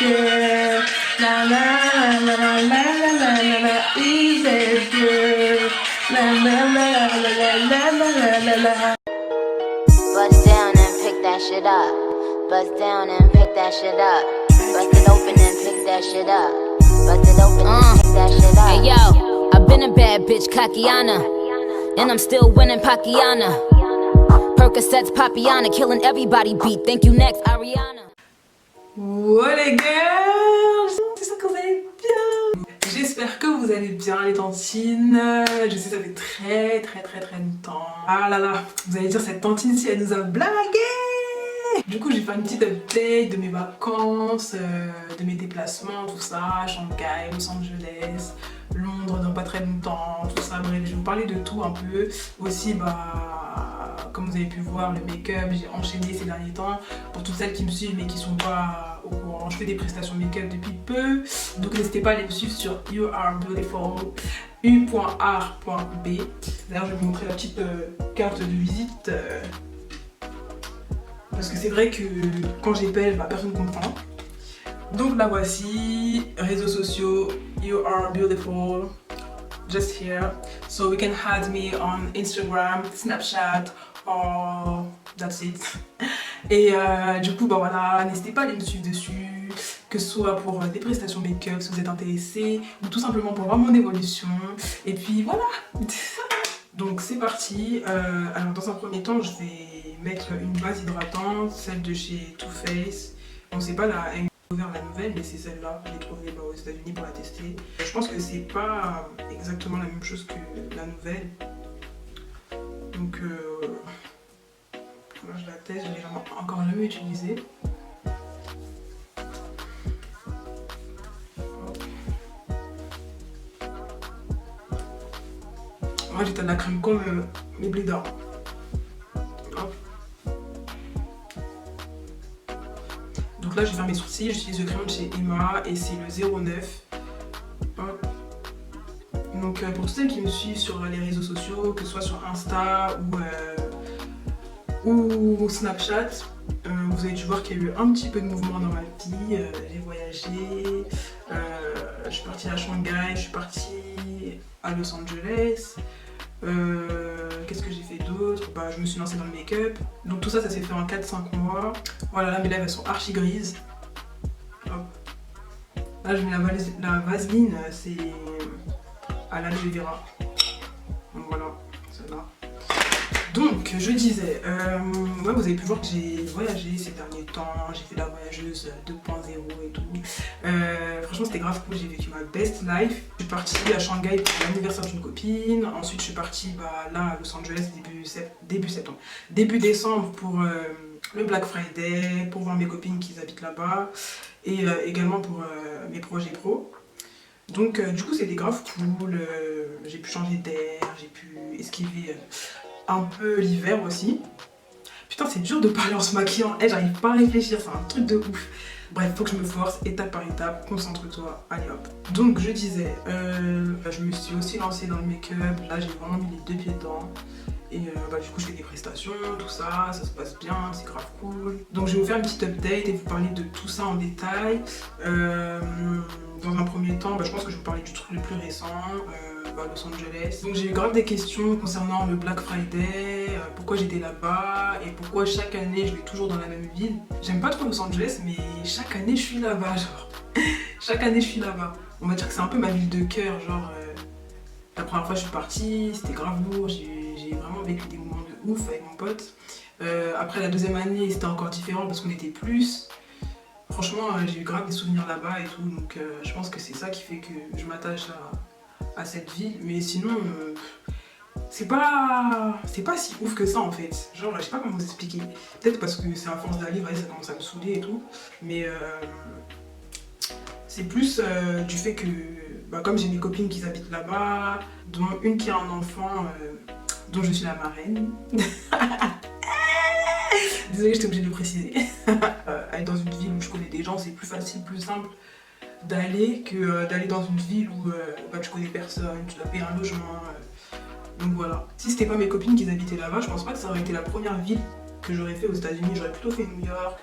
girl? La la la la la la la la la. Easy girl. La la la la la la la la la. Bust down and pick that shit up. Bust down and pick that shit up. Bust it open and pick that shit up. Bust it open and pick that shit up. Hey yo, I've been a bad bitch, Kakiana, and I'm still winning Pakiana. Percocets, Papiana, killing everybody beat. Thank you next, Ariana. Oh les girls, j'espère que vous allez bien. J'espère que vous allez bien les tantines. Je sais ça fait très longtemps. Ah là là, vous allez dire cette tantine si elle nous a blagué. Du coup j'ai fait une petite update de mes vacances, de mes déplacements, tout ça, Shanghai, Los Angeles, Londres dans pas très longtemps, tout ça, bref je vais vous parler de tout un peu. Aussi comme vous avez pu voir le make-up, j'ai enchaîné ces derniers temps. Pour toutes celles qui me suivent mais qui sont pas au courant, je fais des prestations make-up depuis peu. Donc n'hésitez pas à aller me suivre sur You Are Beautiful u.art.b. D'ailleurs je vais vous montrer la petite carte de visite. Parce que c'est vrai que quand j'épelle, personne ne comprend. Donc la voici, réseaux sociaux, You Are Beautiful, just here. So we can add me on Instagram, Snapchat, or that's it. Et du coup, voilà, n'hésitez pas à aller me suivre dessus, que ce soit pour des prestations make-up si vous êtes intéressés, ou tout simplement pour voir mon évolution. Et puis voilà. Donc c'est parti. Alors dans un premier temps, je vais mettre une base hydratante, celle de chez Too Faced. Bon, c'est pas la nouvelle, mais c'est celle-là. Je l'ai trouvée aux États-Unis pour la tester. Je pense que c'est pas exactement la même chose que la nouvelle. Donc là, je la teste, je l'ai encore jamais utilisée. Moi j'étais de la crème comme mes bleeders. Donc là je vais faire mes sourcils, j'utilise le crayon de chez Emma et c'est le 09. Donc pour celles qui me suivent sur les réseaux sociaux, que ce soit sur Insta ou Snapchat, vous avez dû voir qu'il y a eu un petit peu de mouvement dans ma vie. J'ai voyagé, je suis partie à Shanghai, je suis partie à Los Angeles. Qu'est-ce que j'ai fait d'autre? Je me suis lancée dans le make-up. Donc tout ça, ça s'est fait en 4-5 mois. Voilà, là mes lèvres elles sont archi grises. Hop. Là je mets la vaseline, c'est à l'aloe vera. Donc voilà, celle-là. Donc je disais, ouais, vous avez pu voir que j'ai voyagé ces derniers temps, j'ai fait la voyageuse 2.0 et tout. Franchement c'était grave cool, j'ai vécu ma best life. Je suis partie à Shanghai pour l'anniversaire d'une copine, ensuite je suis partie là à Los Angeles début décembre pour le Black Friday, pour voir mes copines qui habitent là-bas et également pour mes projets pro. Donc du coup c'était grave cool, j'ai pu changer d'air, j'ai pu esquiver un peu l'hiver aussi. Putain c'est dur de parler en se maquillant, j'arrive pas à réfléchir, c'est un truc de ouf. Bref, faut que je me force étape par étape, concentre-toi, allez hop. Donc je disais, je me suis aussi lancée dans le make-up, là j'ai vraiment mis les 2 pieds dedans. Et du coup je fais des prestations, tout ça, ça se passe bien, c'est grave cool. Donc je vais vous faire une petite update et vous parler de tout ça en détail. Dans un premier temps, je pense que je vais vous parler du truc le plus récent, Los Angeles. Donc j'ai eu grave des questions concernant le Black Friday, pourquoi j'étais là-bas et pourquoi chaque année je vais toujours dans la même ville. J'aime pas trop Los Angeles mais chaque année je suis là-bas, genre. Chaque année je suis là-bas. On va dire que c'est un peu ma ville de cœur, genre. La première fois je suis partie, c'était grave lourd, j'ai vraiment vécu des moments de ouf avec mon pote. Après la deuxième année c'était encore différent parce qu'on était plus. Franchement j'ai eu grave des souvenirs là-bas et tout, donc je pense que c'est ça qui fait que je m'attache à cette ville. Mais sinon c'est pas si ouf que ça en fait. Genre je sais pas comment vous expliquer. Peut-être parce que c'est à force d'aller, ça commence à me saouler et tout. Mais c'est plus du fait que comme j'ai mes copines qui habitent là-bas, dont une qui a un enfant dont je suis la marraine. Désolée, j'étais obligée de le préciser. Aller dans une ville où je connais des gens, c'est plus facile, plus simple d'aller que d'aller dans une ville où tu connais personne, tu dois payer un logement. Donc voilà. Si c'était pas mes copines qui habitaient là-bas, je pense pas que ça aurait été la première ville que j'aurais fait aux États-Unis. J'aurais plutôt fait New York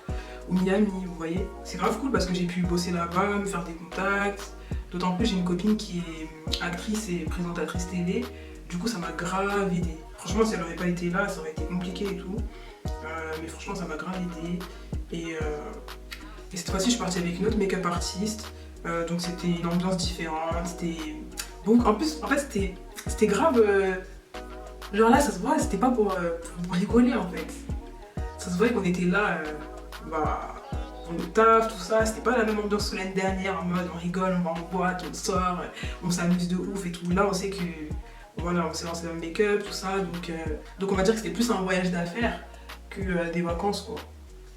ou Miami, vous voyez. C'est grave cool parce que j'ai pu bosser là-bas, me faire des contacts. D'autant plus j'ai une copine qui est actrice et présentatrice télé. Du coup ça m'a grave aidé. Franchement si elle n'aurait pas été là, ça aurait été compliqué et tout. Mais franchement ça m'a grave aidé. Et cette fois-ci je suis partie avec une autre make-up artiste. Donc c'était une ambiance différente. C'était... Donc en fait c'était grave... Genre là ça se voit, c'était pas pour rigoler en fait. Ça se voyait qu'on était là, pour le taf, tout ça. C'était pas la même ambiance que l'année dernière en mode on rigole, on va en boîte, on sort, on s'amuse de ouf et tout. Là on sait que voilà, on s'est lancé dans le make-up, tout ça. Donc on va dire que c'était plus un voyage d'affaires que des vacances quoi.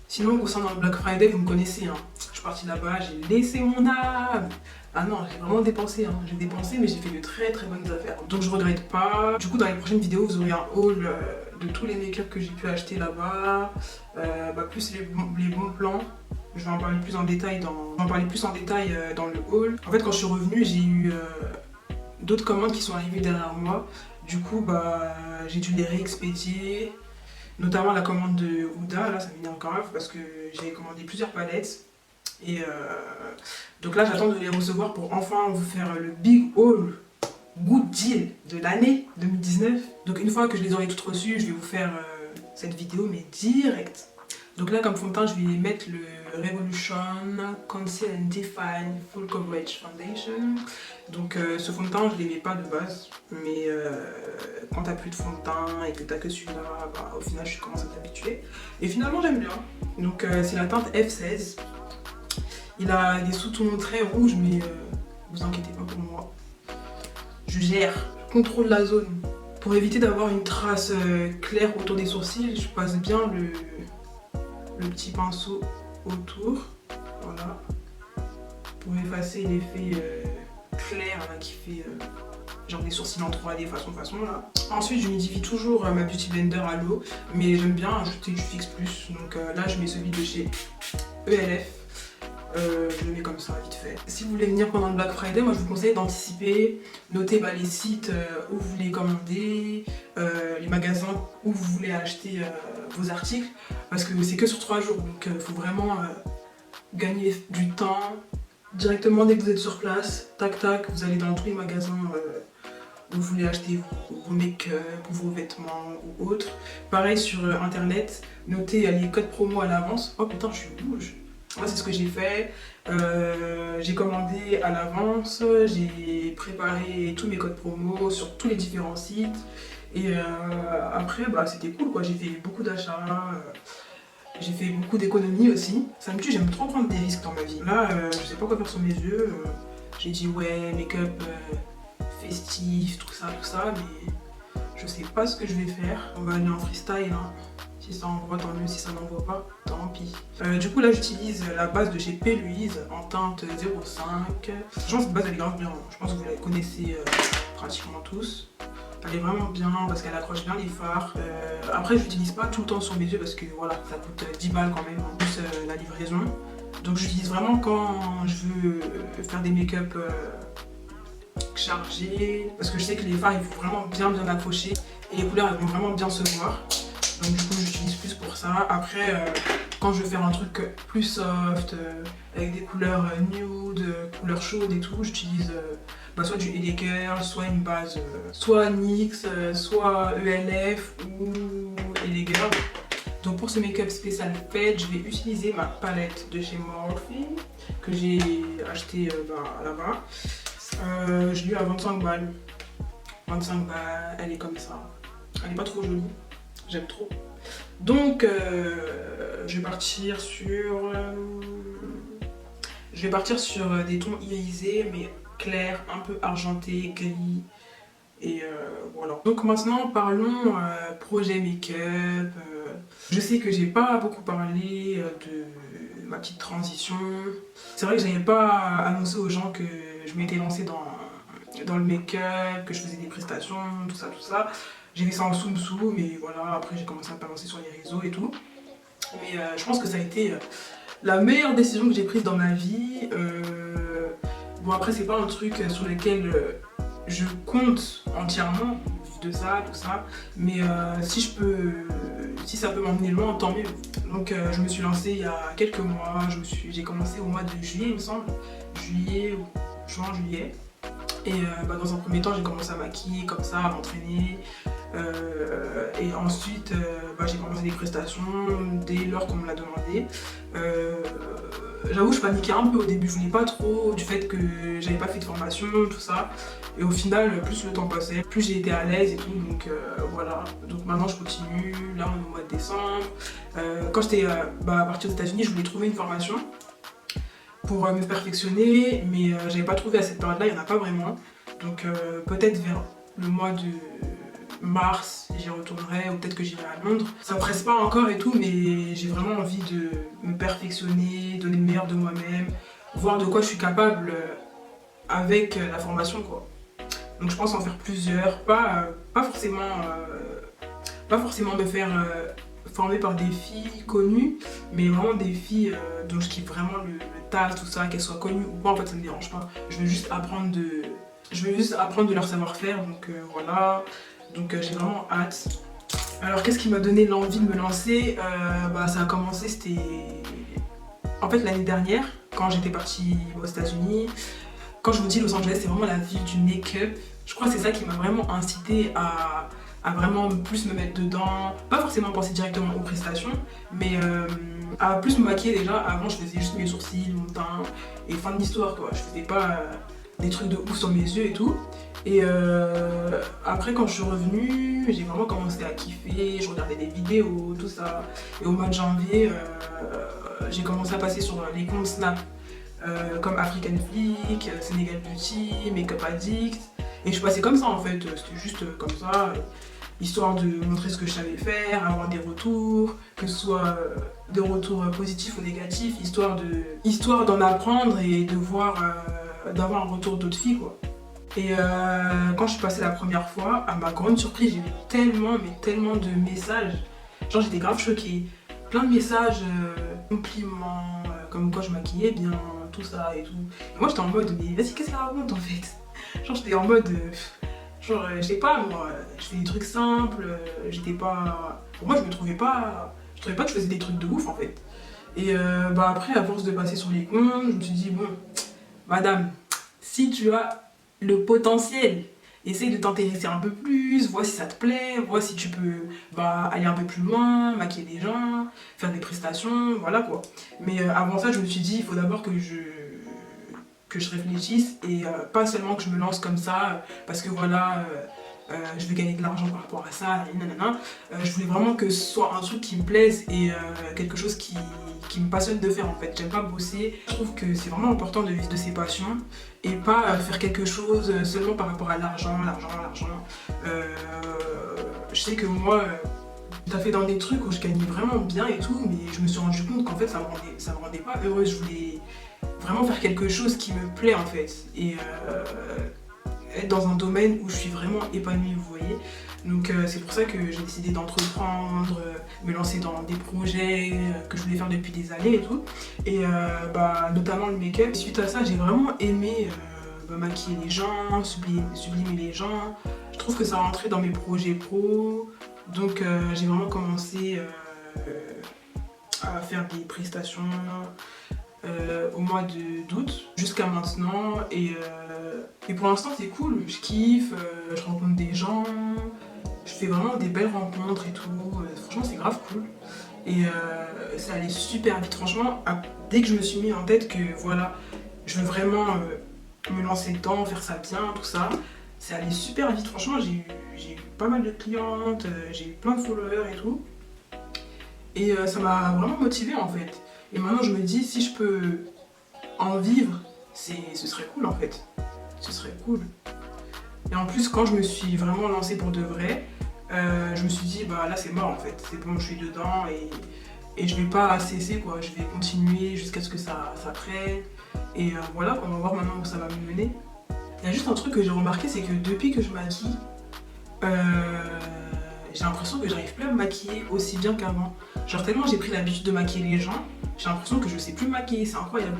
Sinon concernant le Black Friday, vous me connaissez, hein. Je suis partie là-bas, j'ai laissé mon âme. Ah non, j'ai vraiment dépensé, hein. J'ai dépensé mais j'ai fait de très très bonnes affaires. Donc je regrette pas. Du coup dans les prochaines vidéos vous aurez un haul de tous les make-up que j'ai pu acheter là-bas, plus les bons plans. Je vais en parler plus en détail dans le haul. En fait quand je suis revenue j'ai eu d'autres commandes qui sont arrivées derrière moi. Du coup j'ai dû les réexpédier. Notamment la commande de Huda, là ça m'énerve grave parce que j'avais commandé plusieurs palettes. Et donc là j'attends de les recevoir pour enfin vous faire le big haul good deal de l'année 2019. Donc une fois que je les aurai toutes reçues, je vais vous faire cette vidéo mais direct. Donc là comme fond de teint je vais mettre le Revolution Conceal and Define Full Coverage Foundation. Donc ce fond de teint je ne les mets pas de base, mais quand t'as plus de fond de teint et que t'as que celui-là, au final je commence à t'habituer. Et finalement j'aime bien. Donc c'est la teinte F16. Il a des sous-tons très rouges mais vous inquiétez pas pour moi. Je gère, je contrôle la zone. Pour éviter d'avoir une trace claire autour des sourcils, je passe bien le petit pinceau autour, voilà, pour effacer l'effet clair là, qui fait genre des sourcils en 3D façon là. Ensuite j'humidifie toujours ma Beauty Blender à l'eau, mais j'aime bien ajouter du Fix Plus, donc là je mets celui de chez ELF. Je le mets comme ça vite fait. Si vous voulez venir pendant le Black Friday, moi je vous conseille d'anticiper, noter les sites où vous voulez commander, les magasins où vous voulez acheter vos articles, parce que c'est que sur 3 jours, donc il faut vraiment gagner du temps. Directement dès que vous êtes sur place, tac tac, vous allez dans tous les magasins où vous voulez acheter vos make-up, vos vêtements ou autres. Pareil sur internet, notez les codes promo à l'avance. Oh putain je suis rouge. Moi c'est ce que j'ai fait, j'ai commandé à l'avance, j'ai préparé tous mes codes promo sur tous les différents sites et après c'était cool quoi, j'ai fait beaucoup d'achats, j'ai fait beaucoup d'économies aussi. Ça me tue, j'aime trop prendre des risques dans ma vie. Là je sais pas quoi faire sur mes yeux, j'ai dit ouais make-up festif, tout ça mais je sais pas ce que je vais faire. On va aller en freestyle hein. Si ça envoie, tant mieux. Si ça n'envoie pas, tant pis. Du coup, là, j'utilise la base de chez P. Louise en teinte 05. Je pense que cette base, elle est grave bien. Je pense que vous la connaissez pratiquement tous. Elle est vraiment bien parce qu'elle accroche bien les fards. Après, je l'utilise pas tout le temps sur mes yeux parce que voilà, ça coûte 10 balles quand même, en plus la livraison. Donc, j'utilise vraiment quand je veux faire des make-up chargés. Parce que je sais que les fards, il faut vraiment bien accrocher. Et les couleurs, elles vont vraiment bien se voir. Donc du coup j'utilise plus pour ça. Après quand je veux faire un truc plus soft, avec des couleurs nude, couleurs chaudes et tout, j'utilise soit du LA Girl, soit une base, soit NYX, soit ELF ou LA Girl. Donc pour ce make-up spécial fête, je vais utiliser ma palette de chez Morphe que j'ai acheté là-bas. Je l'ai eu à 25 balles. 25 balles, elle est comme ça. Elle est pas trop jolie. J'aime trop. Donc je vais partir sur des tons irisés mais clairs, un peu argentés, gris. Et voilà. Donc maintenant parlons projet make-up. Je sais que j'ai pas beaucoup parlé de ma petite transition. C'est vrai que j'avais pas annoncé aux gens que je m'étais lancée dans le make-up, que je faisais des prestations, tout ça. J'ai fait ça en sous, mais voilà, après j'ai commencé à me balancer sur les réseaux et tout. Mais je pense que ça a été la meilleure décision que j'ai prise dans ma vie. Bon après c'est pas un truc sur lequel je compte entièrement, de ça, tout ça. Mais si ça peut m'emmener loin, tant mieux. Donc je me suis lancée il y a quelques mois, j'ai commencé au mois de juillet il me semble, juillet. Et dans un premier temps j'ai commencé à maquiller comme ça, à m'entraîner. Et ensuite j'ai commencé des prestations dès lors qu'on me l'a demandé. J'avoue je paniquais un peu au début, je voulais pas trop du fait que j'avais pas fait de formation, tout ça. Et au final, plus le temps passait, plus j'ai été à l'aise et tout, donc voilà. Donc maintenant je continue, là on est au mois de décembre. Quand j'étais à partir des États-Unis, je voulais trouver une formation pour me perfectionner, mais j'avais pas trouvé à cette période-là, il n'y en a pas vraiment. Donc peut-être vers le mois de mars, j'y retournerai, ou peut-être que j'irai à Londres. Ça me presse pas encore et tout, mais j'ai vraiment envie de me perfectionner, donner le meilleur de moi-même, voir de quoi je suis capable avec la formation, quoi. Donc je pense en faire plusieurs, pas forcément me faire former par des filles connues, mais vraiment des filles dont je kiffe vraiment le taf, tout ça, qu'elles soient connues ou pas, en fait ça me dérange pas. Je veux juste apprendre de leur savoir-faire, donc voilà. Donc j'ai vraiment hâte. Alors qu'est-ce qui m'a donné l'envie de me lancer? Ça a commencé, c'était en fait l'année dernière, quand j'étais partie aux États-Unis. Quand je vous dis Los Angeles, c'est vraiment la ville du make-up. Je crois que c'est ça qui m'a vraiment incité à vraiment plus me mettre dedans. Pas forcément penser directement aux prestations, mais à plus me maquiller déjà. Avant, je faisais juste mes sourcils, mon teint, et fin de l'histoire, quoi. Je faisais pas des trucs de ouf sur mes yeux et tout. Et après, quand je suis revenue, j'ai vraiment commencé à kiffer. Je regardais des vidéos, tout ça. Et au mois de janvier, j'ai commencé à passer sur les comptes Snap. Comme African Flick, Senegal Beauty, Makeup Addict. Et je suis passée comme ça en fait, c'était juste comme ça, histoire de montrer ce que je savais faire, avoir des retours, que ce soit des retours positifs ou négatifs, histoire d'en apprendre et de voir, d'avoir un retour d'autres filles, quoi. Et quand je suis passée la première fois, à ma grande surprise, j'ai eu tellement de messages. Genre j'étais grave choquée. Plein de messages, compliments, comme quoi je maquillais bien, tout ça et tout. Et moi j'étais en mode, mais vas-y, qu'est-ce qu'elle raconte en fait? Genre j'étais en mode, je sais pas, moi, je fais des trucs simples, j'étais pas... Pour moi je trouvais pas que je faisais des trucs de ouf en fait. Et après, à force de passer sur les comptes, je me suis dit, bon, madame, si tu as le potentiel, essaye de t'intéresser un peu plus, vois si ça te plaît, vois si tu peux aller un peu plus loin, maquiller des gens, faire des prestations, voilà quoi. Mais avant ça, je me suis dit, il faut d'abord que je réfléchisse et pas seulement que je me lance comme ça, parce que voilà, je vais gagner de l'argent par rapport à ça, nanana. Je voulais vraiment que ce soit un truc qui me plaise et quelque chose qui me passionne de faire en fait. J'aime pas bosser. Je trouve que c'est vraiment important de vivre de ses passions et pas faire quelque chose seulement par rapport à l'argent. Je sais que moi, j'ai fait dans des trucs où je gagnais vraiment bien et tout, mais je me suis rendu compte qu'en fait ça me rendait pas heureuse. Je voulais vraiment faire quelque chose qui me plaît en fait et être dans un domaine où je suis vraiment épanouie, vous voyez. Donc c'est pour ça que j'ai décidé d'entreprendre, me lancer dans des projets que je voulais faire depuis des années et tout. Et notamment le make-up. Suite à ça, j'ai vraiment aimé maquiller les gens, sublimer les gens. Je trouve que ça rentrait dans mes projets pro. Donc j'ai vraiment commencé à faire des prestations au mois d'août jusqu'à maintenant. Et pour l'instant c'est cool, je kiffe, je rencontre des gens. Je fais vraiment des belles rencontres et tout, franchement c'est grave cool. Et ça allait super vite, franchement, dès que je me suis mis en tête que voilà, je veux vraiment me lancer dedans, faire ça bien, tout ça, ça allait super vite, franchement j'ai eu pas mal de clientes, j'ai eu plein de followers et tout. Et ça m'a vraiment motivée en fait. Et maintenant je me dis, si je peux en vivre, ce serait cool en fait, ce serait cool. Et en plus, quand je me suis vraiment lancée pour de vrai, je me suis dit, là c'est mort en fait, c'est bon, je suis dedans et je vais pas cesser quoi, je vais continuer jusqu'à ce que ça prenne. Et voilà, on va voir maintenant où ça va me mener. Il y a juste un truc que j'ai remarqué, c'est que depuis que je maquille, j'ai l'impression que j'arrive plus à me maquiller aussi bien qu'avant. Genre tellement j'ai pris l'habitude de maquiller les gens, j'ai l'impression que je sais plus me maquiller, c'est incroyable.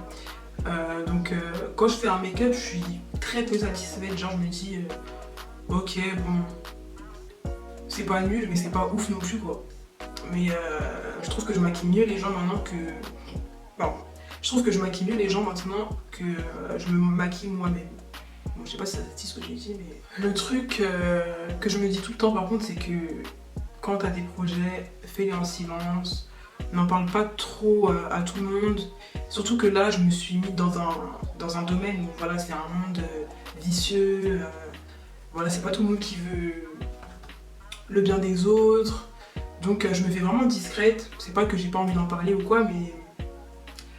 Donc quand je fais un make-up, je suis très peu satisfaite, genre je me dis ok bon, c'est pas nul, mais c'est pas ouf non plus, quoi. Mais je trouve que je maquille mieux les gens maintenant que... Enfin, je trouve que je maquille mieux les gens maintenant que je me maquille moi-même. Bon, je sais pas si ça dit ce que j'ai dit, mais... Le truc que je me dis tout le temps, par contre, c'est que quand t'as des projets, fais-les en silence. N'en parle pas trop à tout le monde. Surtout que là, je me suis mis dans un domaine où voilà, c'est un monde vicieux. Voilà, c'est pas tout le monde qui veut le bien des autres. Donc je me fais vraiment discrète. C'est pas que j'ai pas envie d'en parler ou quoi, mais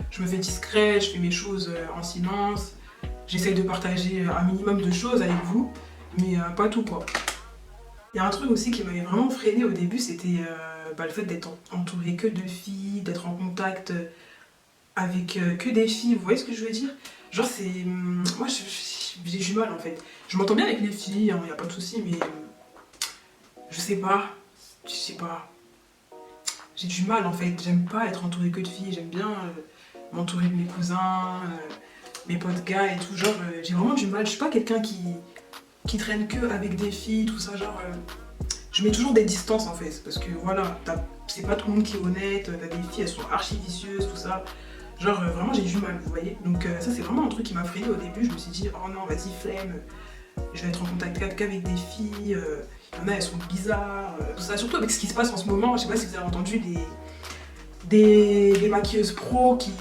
je me fais discrète, je fais mes choses en silence. J'essaye de partager un minimum de choses avec vous, mais pas tout, quoi. Il y a un truc aussi qui m'avait vraiment freiné au début, c'était le fait d'être entourée que de filles, d'être en contact avec que des filles, vous voyez ce que je veux dire? Genre c'est... moi j'ai du mal en fait. Je m'entends bien avec les filles, hein, y a pas de souci, mais je sais pas. J'ai du mal en fait, j'aime pas être entourée que de filles, j'aime bien m'entourer de mes cousins, mes potes gars et tout, genre j'ai vraiment du mal, je suis pas quelqu'un qui traîne que avec des filles, tout ça, genre je mets toujours des distances en fait, parce que voilà, c'est pas tout le monde qui est honnête, t'as des filles, elles sont archi vicieuses, tout ça, genre vraiment j'ai du mal, vous voyez, donc ça c'est vraiment un truc qui m'a freiné au début, je me suis dit oh non vas-y flemme, je vais être en contact qu'avec des filles, il y en a elles sont bizarres, tout ça, surtout avec ce qui se passe en ce moment, je sais pas si vous avez entendu des maquilleuses pro qui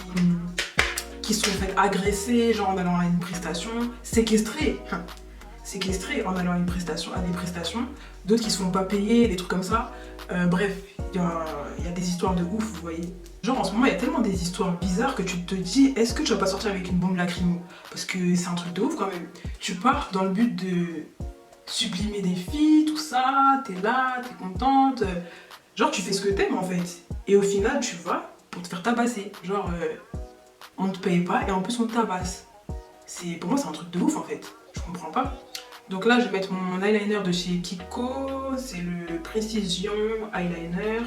se sont fait agresser, genre en allant à une prestation, séquestrées en allant à des prestations, d'autres qui se font pas payer, des trucs comme ça. Bref, il y a des histoires de ouf, vous voyez. Genre en ce moment, il y a tellement des histoires bizarres que tu te dis, est-ce que tu vas pas sortir avec une bombe lacrymo? Parce que c'est un truc de ouf quand même. Tu pars dans le but de sublimer des filles, tout ça, t'es là, t'es contente. Genre tu fais ce que t'aimes en fait. Et au final, tu vas pour te faire tabasser. Genre, on ne te paye pas et en plus on te tabasse. Pour moi, c'est un truc de ouf en fait. Je comprends pas. Donc là, je vais mettre mon eyeliner de chez Kiko. C'est le Precision Eyeliner.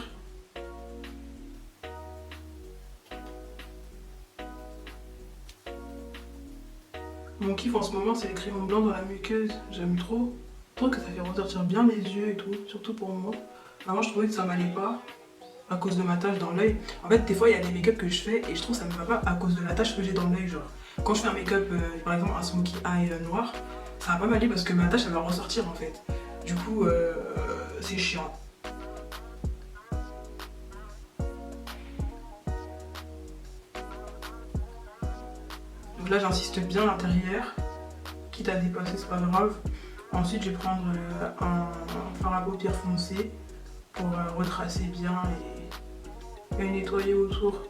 Mon kiff en ce moment, c'est les crayons blancs dans la muqueuse. J'aime trop. Je trouve que ça fait ressortir bien les yeux et tout, surtout pour moi. Avant, je trouvais que ça m'allait pas à cause de ma tache dans l'œil. En fait, des fois, il y a des make-up que je fais et je trouve que ça me va pas à cause de la tache que j'ai dans l'œil. Genre, quand je fais un make-up, par exemple un smokey eye noir, ça va pas m'aller parce que ma tache elle va ressortir en fait. Du coup, c'est chiant. Donc là, j'insiste bien à l'intérieur, quitte à dépasser, c'est pas grave. Ensuite, je vais prendre un fard à paupières foncé pour retracer bien et nettoyer autour.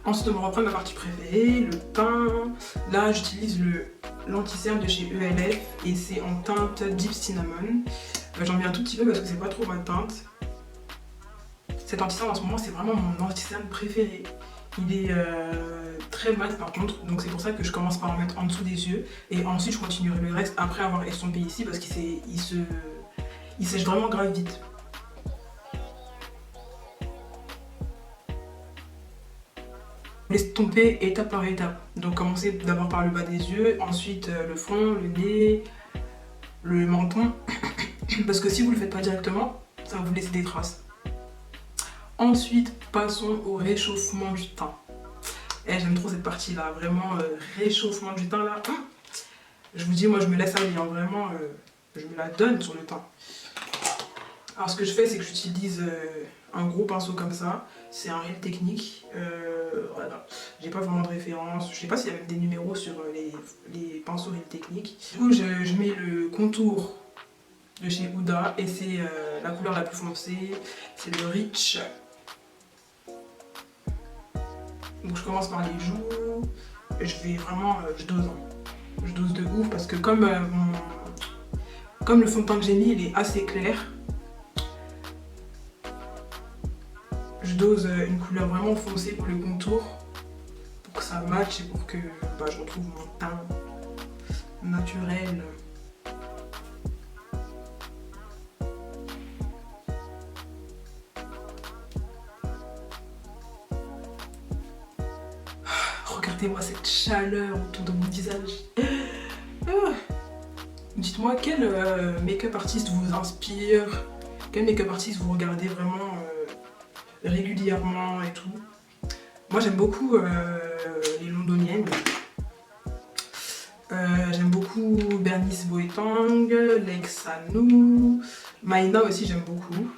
Ensuite, on va reprendre ma partie préférée, le teint. Là, j'utilise l'anti-cerne de chez ELF et c'est en teinte Deep Cinnamon. J'en mets un tout petit peu parce que c'est pas trop ma teinte. Cet anti-cerne en ce moment, c'est vraiment mon anti-cerne préféré. Il est très mat par contre, donc c'est pour ça que je commence par en mettre en dessous des yeux et ensuite je continuerai le reste après avoir estompé ici parce qu'il sèche vraiment grave vite. L'estomper étape par étape. Donc commencez d'abord par le bas des yeux, ensuite le front, le nez, le menton. Parce que si vous ne le faites pas directement, ça va vous laisser des traces. Ensuite, passons au réchauffement du teint. Et j'aime trop cette partie là, vraiment réchauffement du teint là. Je vous dis, moi je me laisse aller, hein, vraiment, je me la donne sur le teint. Alors ce que je fais, c'est que j'utilise un gros pinceau comme ça. C'est un Real Technique. Voilà. J'ai pas vraiment de référence. Je sais pas s'il y a même des numéros sur les pinceaux Real Technique. Du coup, je mets le contour de chez Huda et c'est la couleur la plus foncée. C'est le Rich. Donc je commence par les joues. Et je vais vraiment, je dose. Hein. Je dose de ouf parce que comme le fond de teint que j'ai mis, il est assez clair. Je dose une couleur vraiment foncée pour le contour, pour que ça matche et pour que je retrouve mon teint naturel. Regardez-moi cette chaleur autour de mon visage. Dites-moi quel make-up artiste vous inspire, quel make-up artiste vous regardez vraiment régulièrement et tout. Moi j'aime beaucoup les londoniennes. J'aime beaucoup Bernice Boetang, Lexanou, Maïna aussi j'aime beaucoup.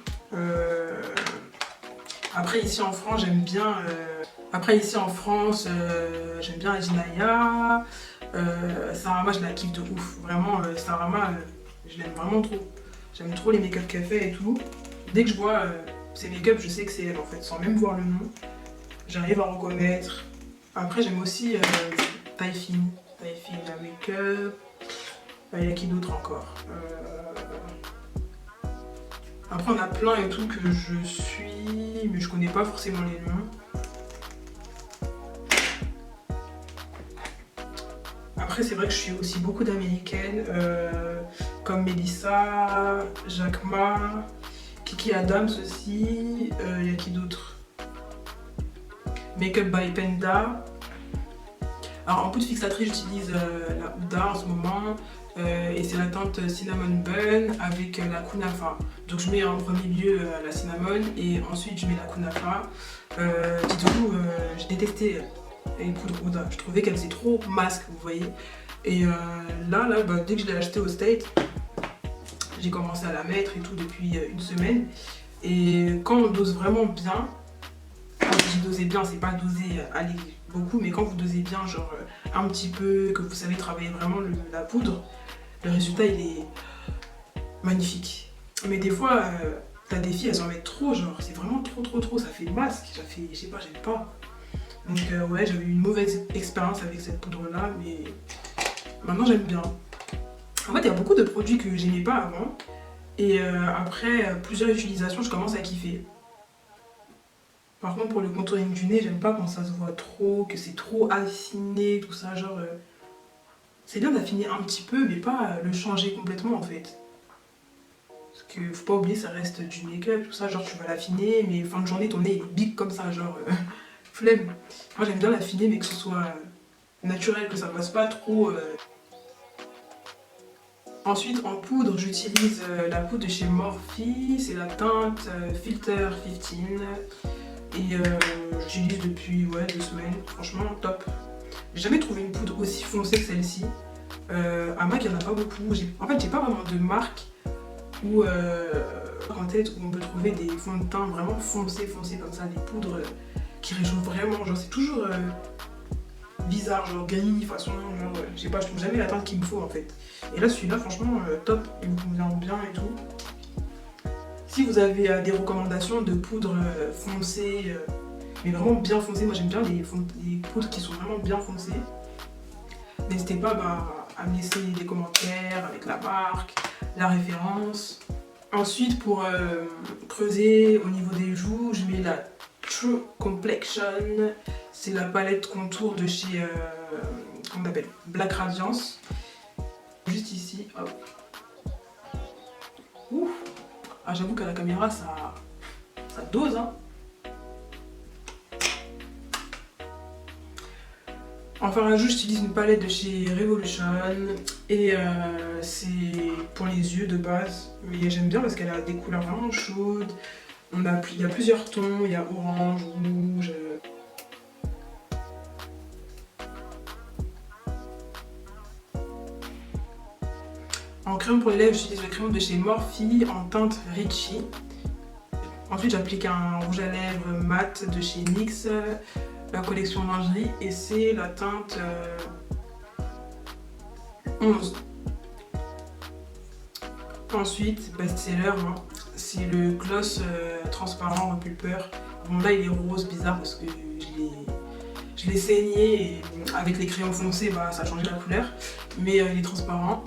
Après ici en France j'aime bien j'aime bien Ajinaya. Sarama je la kiffe de ouf. Vraiment Sarama je l'aime vraiment trop. J'aime trop les make-up qu'elle fait et tout. Dès que je vois ses make-up je sais que c'est elle en fait, sans même voir le nom. J'arrive à reconnaître. Après j'aime aussi Taïfin la make-up. Il y a qui d'autre encore Après on a plein et tout que je suis, mais je connais pas forcément les noms. Après c'est vrai que je suis aussi beaucoup d'américaines, comme Melissa, Jacquemin, Kiki Adams aussi, il y a qui d'autre Makeup by Penda. Alors en poudre fixatrice j'utilise la Huda en ce moment et c'est la teinte Cinnamon Bun avec la Kunafa. Donc je mets en premier lieu la Cinnamon et ensuite je mets la Kunafa. Dites-vous, j'ai détesté les poudres Huda, je trouvais qu'elle faisait trop masque, vous voyez. Et là dès que je l'ai acheté au State, j'ai commencé à la mettre et tout depuis une semaine. Et quand on dose vraiment bien, quand je dis doser bien, c'est pas doser aller beaucoup, mais quand vous dosez bien, genre un petit peu, que vous savez travailler vraiment la poudre, le résultat il est magnifique. Mais des fois, t'as des filles, elles en mettent trop, genre c'est vraiment trop, ça fait masque, ça fait, je sais pas, j'aime pas. Donc ouais, j'avais eu une mauvaise expérience avec cette poudre là, mais maintenant j'aime bien. En fait, il y a beaucoup de produits que j'aimais pas avant, et après plusieurs utilisations, je commence à kiffer. Par contre pour le contouring du nez, j'aime pas quand ça se voit trop, que c'est trop affiné, tout ça, genre... c'est bien d'affiner un petit peu, mais pas le changer complètement en fait. Parce que faut pas oublier, ça reste du make-up, tout ça, genre tu vas l'affiner, mais fin de journée ton nez il est big comme ça, genre... flemme. Moi j'aime bien l'affiner, mais que ce soit naturel, que ça fasse pas trop... Ensuite en poudre, j'utilise la poudre de chez Morphe, c'est la teinte Filter 15. Et j'utilise depuis 2 semaines, franchement top. J'ai jamais trouvé une poudre aussi foncée que celle-ci. À MAC il n'y en a pas beaucoup. En fait j'ai pas vraiment de marque où en tête où on peut trouver des fonds de teint vraiment foncés comme ça, des poudres qui réchauffent vraiment, genre c'est toujours bizarre, genre gris, façon, genre je sais pas, je trouve jamais la teinte qu'il me faut en fait. Et là celui-là franchement top, il me convient bien et tout. Si vous avez des recommandations de poudres foncées, mais vraiment bien foncées, moi j'aime bien les poudres qui sont vraiment bien foncées, n'hésitez pas à me laisser des commentaires avec la marque, la référence. Ensuite pour creuser au niveau des joues, je mets la True Complexion, c'est la palette contour de chez comment on appelle, Black Radiance. Juste ici, hop. Ouf. Ah, j'avoue qu'à la caméra, ça dose, hein. Enfin, là, j'utilise une palette de chez Revolution et c'est pour les yeux de base. Mais j'aime bien parce qu'elle a des couleurs vraiment chaudes. Il y a plusieurs tons, il y a orange, rouge. En crème pour les lèvres, j'utilise le crayon de chez Morphe en teinte Richie. Ensuite, j'applique un rouge à lèvres mat de chez NYX, la collection lingerie, et c'est la teinte 11. Ensuite, best-seller, hein, c'est le gloss transparent repulpeur. Bon là, il est rose, bizarre parce que je l'ai saigné et avec les crayons foncés, ça a changé la couleur. Mais il est transparent.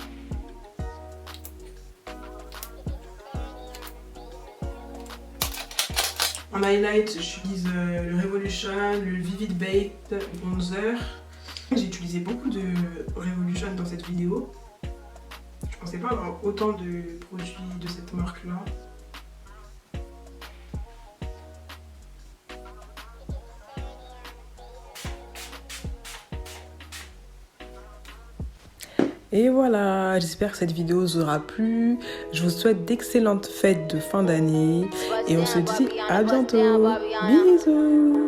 En highlight, j'utilise le Revolution, le Vivid Baked Bronzer. J'ai utilisé beaucoup de Revolution dans cette vidéo. Je pensais pas avoir autant de produits de cette marque-là. Et voilà, j'espère que cette vidéo vous aura plu. Je vous souhaite d'excellentes fêtes de fin d'année et on se dit à bientôt. Bisous.